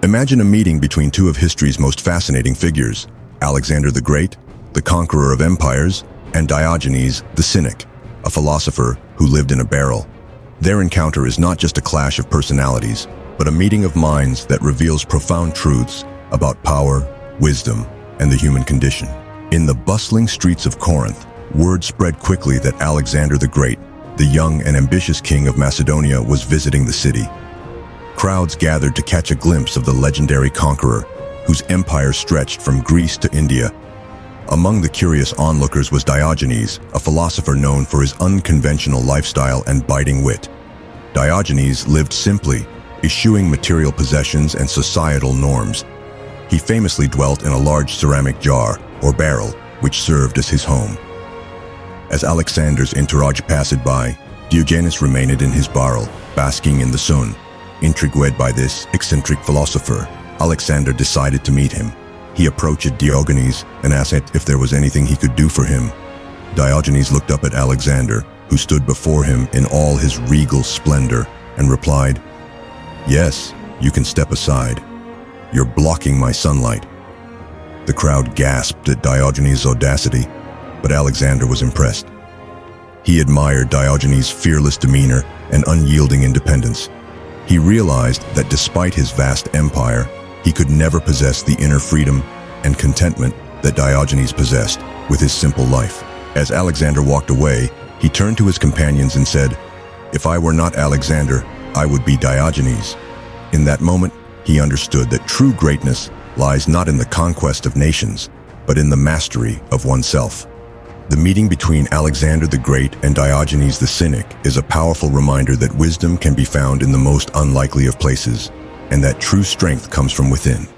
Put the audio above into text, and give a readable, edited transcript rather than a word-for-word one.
Imagine a meeting between two of history's most fascinating figures, Alexander the Great, the conqueror of empires, and Diogenes the Cynic, a philosopher who lived in a barrel. Their encounter is not just a clash of personalities, but a meeting of minds that reveals profound truths about power, wisdom, and the human condition. In the bustling streets of Corinth, word spread quickly that Alexander the Great, the young and ambitious king of Macedonia, was visiting the city. Crowds gathered to catch a glimpse of the legendary conqueror, whose empire stretched from Greece to India. Among the curious onlookers was Diogenes, a philosopher known for his unconventional lifestyle and biting wit. Diogenes lived simply, eschewing material possessions and societal norms. He famously dwelt in a large ceramic jar, or barrel, which served as his home. As Alexander's entourage passed by, Diogenes remained in his barrel, basking in the sun. Intrigued by this eccentric philosopher, Alexander decided to meet him. He approached Diogenes and asked if there was anything he could do for him. Diogenes looked up at Alexander, who stood before him in all his regal splendor, and replied, "Yes, you can step aside. You're blocking my sunlight." The crowd gasped at Diogenes' audacity, but Alexander was impressed. He admired Diogenes' fearless demeanor and unyielding independence. He realized that despite his vast empire, he could never possess the inner freedom and contentment that Diogenes possessed with his simple life. As Alexander walked away, he turned to his companions and said, "If I were not Alexander, I would be Diogenes." In that moment, he understood that true greatness lies not in the conquest of nations, but in the mastery of oneself. The meeting between Alexander the Great and Diogenes the Cynic is a powerful reminder that wisdom can be found in the most unlikely of places, and that true strength comes from within.